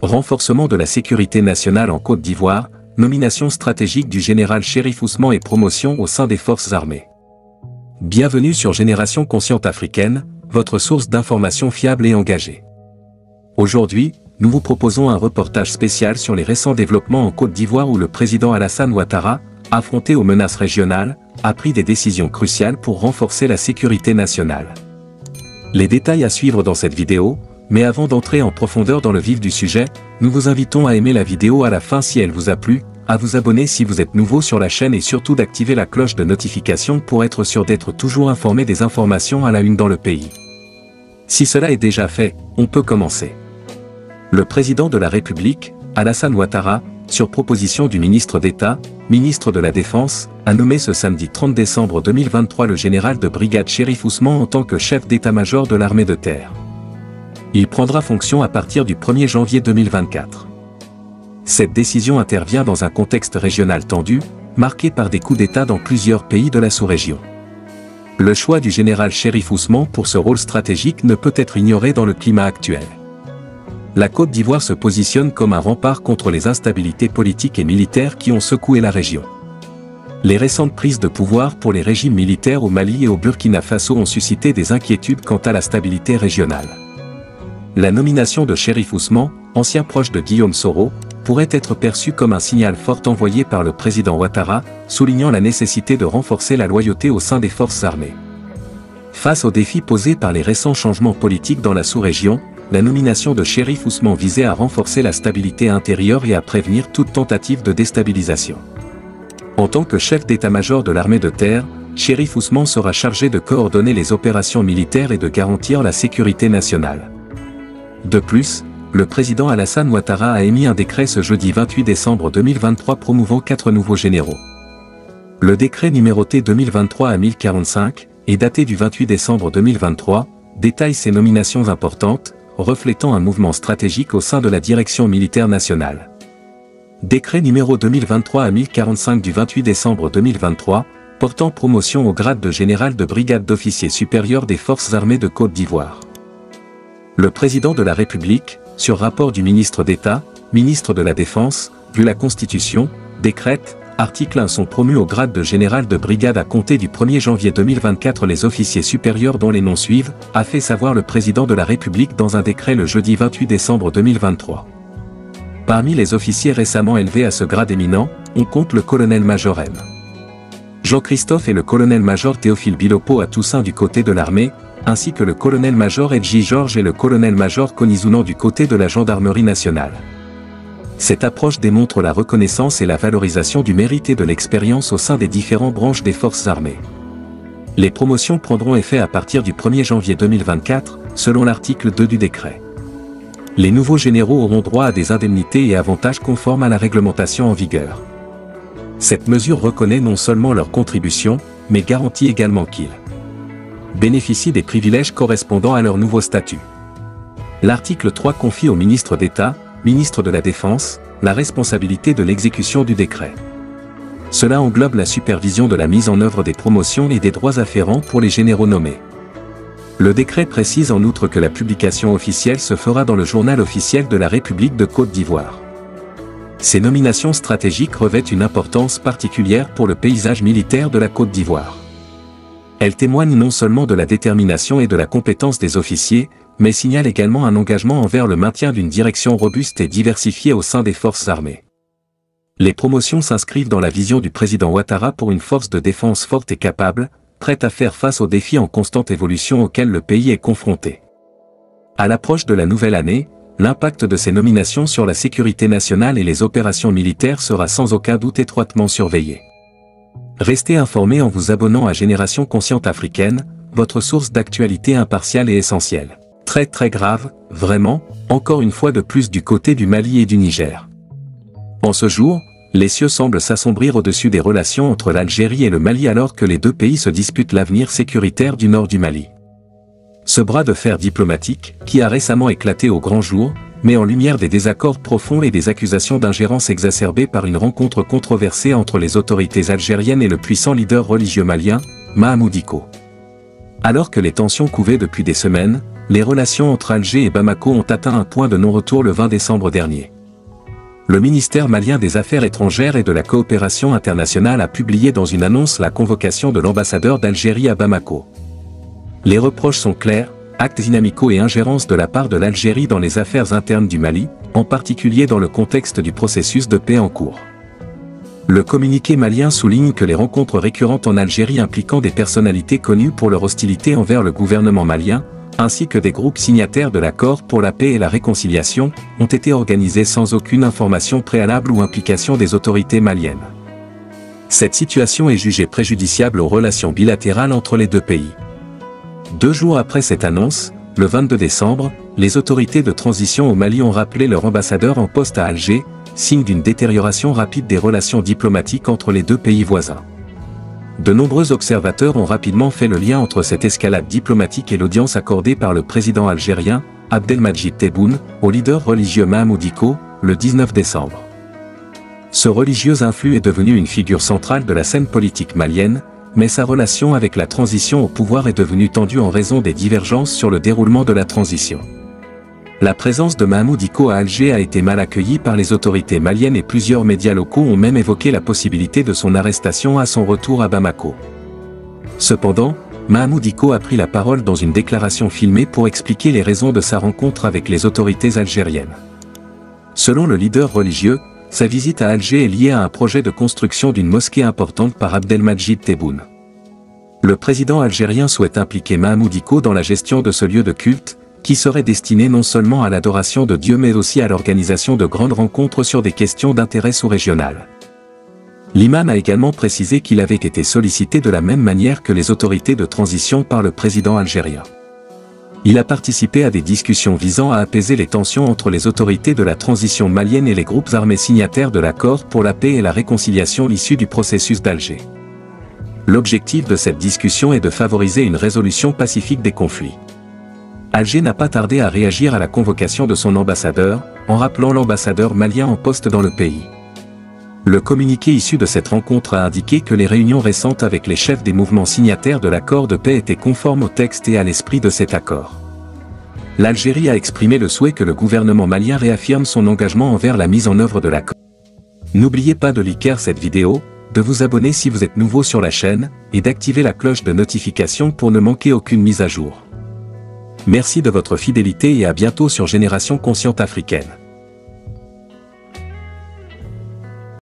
Renforcement de la sécurité nationale en Côte d'Ivoire, nomination stratégique du général Chérif Ousmane et promotion au sein des forces armées. Bienvenue sur Génération Consciente Africaine, votre source d'informations fiable et engagée. Aujourd'hui, nous vous proposons un reportage spécial sur les récents développements en Côte d'Ivoire où le président Alassane Ouattara, affronté aux menaces régionales, a pris des décisions cruciales pour renforcer la sécurité nationale. Les détails à suivre dans cette vidéo, mais avant d'entrer en profondeur dans le vif du sujet, nous vous invitons à aimer la vidéo à la fin si elle vous a plu, à vous abonner si vous êtes nouveau sur la chaîne et surtout d'activer la cloche de notification pour être sûr d'être toujours informé des informations à la une dans le pays. Si cela est déjà fait, on peut commencer. Le président de la République, Alassane Ouattara, sur proposition du ministre d'État, ministre de la Défense, a nommé ce samedi 30 décembre 2023 le général de brigade Chérif Ousmane en tant que chef d'état-major de l'armée de terre. Il prendra fonction à partir du 1er janvier 2024. Cette décision intervient dans un contexte régional tendu, marqué par des coups d'État dans plusieurs pays de la sous-région. Le choix du général Chérif Ousmane pour ce rôle stratégique ne peut être ignoré dans le climat actuel. La Côte d'Ivoire se positionne comme un rempart contre les instabilités politiques et militaires qui ont secoué la région. Les récentes prises de pouvoir pour les régimes militaires au Mali et au Burkina Faso ont suscité des inquiétudes quant à la stabilité régionale. La nomination de Chérif Ousmane, ancien proche de Guillaume Soro, pourrait être perçue comme un signal fort envoyé par le président Ouattara, soulignant la nécessité de renforcer la loyauté au sein des forces armées. Face aux défis posés par les récents changements politiques dans la sous-région, la nomination de Chérif Ousmane visait à renforcer la stabilité intérieure et à prévenir toute tentative de déstabilisation. En tant que chef d'état-major de l'armée de terre, Chérif Ousmane sera chargé de coordonner les opérations militaires et de garantir la sécurité nationale. De plus, le président Alassane Ouattara a émis un décret ce jeudi 28 décembre 2023 promouvant 4 nouveaux généraux. Le décret numéroté 2023-1045, et daté du 28 décembre 2023, détaille ces nominations importantes, reflétant un mouvement stratégique au sein de la direction militaire nationale. Décret numéro 2023-1045 du 28 décembre 2023, portant promotion au grade de général de brigade d'officier supérieur des forces armées de Côte d'Ivoire. Le président de la République, sur rapport du ministre d'État, ministre de la Défense, vu la Constitution, décrète, article 1 sont promus au grade de général de brigade à compter du 1er janvier 2024 les officiers supérieurs dont les noms suivent, a fait savoir le président de la République dans un décret le jeudi 28 décembre 2023. Parmi les officiers récemment élevés à ce grade éminent, on compte le colonel-major M. Jean-Christophe et le colonel-major Théophile Bilopo à Toussaint du côté de l'armée, ainsi que le colonel-major Edji Georges et le colonel-major Konizounan du côté de la gendarmerie nationale. Cette approche démontre la reconnaissance et la valorisation du mérite et de l'expérience au sein des différentes branches des forces armées. Les promotions prendront effet à partir du 1er janvier 2024, selon l'article 2 du décret. Les nouveaux généraux auront droit à des indemnités et avantages conformes à la réglementation en vigueur. Cette mesure reconnaît non seulement leur contribution, mais garantit également qu'ils bénéficient des privilèges correspondant à leur nouveau statut. L'article 3 confie au ministre d'État, ministre de la Défense, la responsabilité de l'exécution du décret. Cela englobe la supervision de la mise en œuvre des promotions et des droits afférents pour les généraux nommés. Le décret précise en outre que la publication officielle se fera dans le journal officiel de la République de Côte d'Ivoire. Ces nominations stratégiques revêtent une importance particulière pour le paysage militaire de la Côte d'Ivoire. Elles témoignent non seulement de la détermination et de la compétence des officiers, mais signalent également un engagement envers le maintien d'une direction robuste et diversifiée au sein des forces armées. Les promotions s'inscrivent dans la vision du président Ouattara pour une force de défense forte et capable, prête à faire face aux défis en constante évolution auxquels le pays est confronté. À l'approche de la nouvelle année, l'impact de ces nominations sur la sécurité nationale et les opérations militaires sera sans aucun doute étroitement surveillé. Restez informés en vous abonnant à Génération Consciente Africaine, votre source d'actualité impartiale et essentielle. Très grave, vraiment, encore une fois de plus du côté du Mali et du Niger. En ce jour, les cieux semblent s'assombrir au-dessus des relations entre l'Algérie et le Mali alors que les deux pays se disputent l'avenir sécuritaire du nord du Mali. Ce bras de fer diplomatique, qui a récemment éclaté au grand jour, met en lumière des désaccords profonds et des accusations d'ingérence exacerbées par une rencontre controversée entre les autorités algériennes et le puissant leader religieux malien, Mahamoud Dicko. Alors que les tensions couvaient depuis des semaines, les relations entre Alger et Bamako ont atteint un point de non-retour le 20 décembre dernier. Le ministère malien des Affaires étrangères et de la coopération internationale a publié dans une annonce la convocation de l'ambassadeur d'Algérie à Bamako. Les reproches sont clairs, actes inamicaux et ingérence de la part de l'Algérie dans les affaires internes du Mali, en particulier dans le contexte du processus de paix en cours. Le communiqué malien souligne que les rencontres récurrentes en Algérie impliquant des personnalités connues pour leur hostilité envers le gouvernement malien, ainsi que des groupes signataires de l'accord pour la paix et la réconciliation, ont été organisées sans aucune information préalable ou implication des autorités maliennes. Cette situation est jugée préjudiciable aux relations bilatérales entre les deux pays. 2 jours après cette annonce, le 22 décembre, les autorités de transition au Mali ont rappelé leur ambassadeur en poste à Alger, signe d'une détérioration rapide des relations diplomatiques entre les deux pays voisins. De nombreux observateurs ont rapidement fait le lien entre cette escalade diplomatique et l'audience accordée par le président algérien, Abdelmadjid Tebboune, au leader religieux Mahamoud Dicko, le 19 décembre. Ce religieux influx est devenu une figure centrale de la scène politique malienne, mais sa relation avec la transition au pouvoir est devenue tendue en raison des divergences sur le déroulement de la transition. La présence de Mahamoud Dicko à Alger a été mal accueillie par les autorités maliennes et plusieurs médias locaux ont même évoqué la possibilité de son arrestation à son retour à Bamako. Cependant, Mahamoud Dicko a pris la parole dans une déclaration filmée pour expliquer les raisons de sa rencontre avec les autorités algériennes. Selon le leader religieux, sa visite à Alger est liée à un projet de construction d'une mosquée importante par Abdelmadjid Tebboune. Le président algérien souhaite impliquer Mahamoud Dicko dans la gestion de ce lieu de culte, qui serait destiné non seulement à l'adoration de Dieu mais aussi à l'organisation de grandes rencontres sur des questions d'intérêt sous-régional. L'imam a également précisé qu'il avait été sollicité de la même manière que les autorités de transition par le président algérien. Il a participé à des discussions visant à apaiser les tensions entre les autorités de la transition malienne et les groupes armés signataires de l'accord pour la paix et la réconciliation issu du processus d'Alger. L'objectif de cette discussion est de favoriser une résolution pacifique des conflits. Alger n'a pas tardé à réagir à la convocation de son ambassadeur, en rappelant l'ambassadeur malien en poste dans le pays. Le communiqué issu de cette rencontre a indiqué que les réunions récentes avec les chefs des mouvements signataires de l'accord de paix étaient conformes au texte et à l'esprit de cet accord. L'Algérie a exprimé le souhait que le gouvernement malien réaffirme son engagement envers la mise en œuvre de l'accord. N'oubliez pas de liker cette vidéo, de vous abonner si vous êtes nouveau sur la chaîne, et d'activer la cloche de notification pour ne manquer aucune mise à jour. Merci de votre fidélité et à bientôt sur Génération Consciente Africaine.